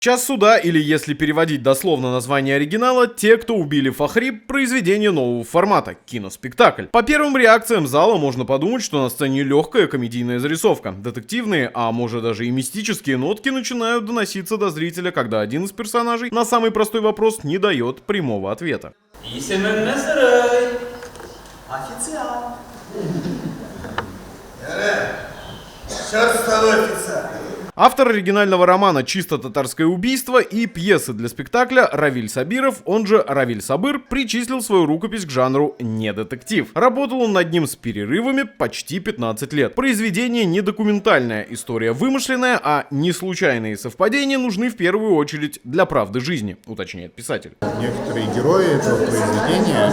Час суда, или если переводить дословно название оригинала, «Те, кто убили Фахри», произведение нового формата – киноспектакль. По первым реакциям зала можно подумать, что на сцене легкая комедийная зарисовка. Детективные, а может даже и мистические нотки начинают доноситься до зрителя, когда один из персонажей на самый простой вопрос не дает прямого ответа. Официант. Черт с тобой, официант. Автор оригинального романа «Чисто татарское убийство» и пьесы для спектакля Равиль Сабиров, он же Равиль Сабыр, причислил свою рукопись к жанру «не детектив». Работал он над ним с перерывами почти 15 лет. Произведение не документальная, история вымышленная, а не случайные совпадения нужны в первую очередь для правды жизни, уточняет писатель. Некоторые герои этого произведения,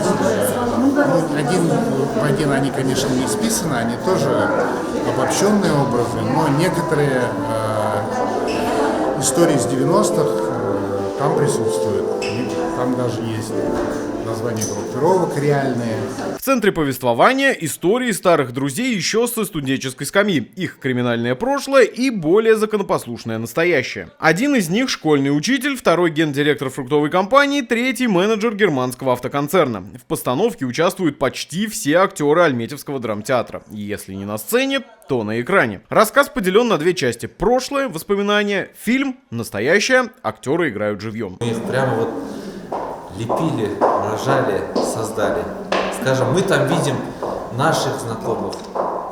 один в один они, конечно, не списаны, они тоже обобщенные образы, но некоторые истории с 90-х там присутствуют. И там даже есть названия группировок реальные. В центре повествования истории старых друзей еще со студенческой скамьи, их криминальное прошлое и более законопослушное настоящее. Один из них — школьный учитель, второй — гендиректор фруктовой компании, третий — менеджер германского автоконцерна. В постановке участвуют почти все актеры Альметьевского драмтеатра. Если не на сцене, то на экране. Рассказ поделен на две части: прошлое, воспоминания, фильм, настоящее, актеры играют живьем. Мы их прямо вот лепили, рожали, создали. Скажем, мы там видим наших знакомых,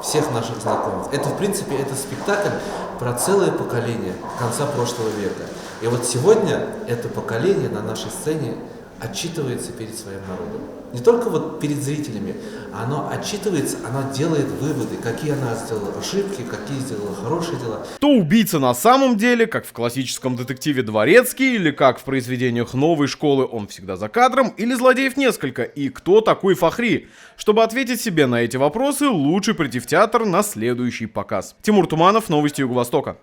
всех наших знакомых. Это, в принципе, это спектакль про целое поколение конца прошлого века. И вот сегодня это поколение на нашей сцене отчитывается перед своим народом. Не только вот перед зрителями, оно отчитывается, оно делает выводы, какие она сделала ошибки, какие сделала хорошие дела. Кто убийца на самом деле, как в классическом детективе Дворецкий, или как в произведениях новой школы «Он всегда за кадром», или злодеев несколько, и кто такой Фахри? Чтобы ответить себе на эти вопросы, лучше прийти в театр на следующий показ. Тимур Туманов, новости Юго-Востока.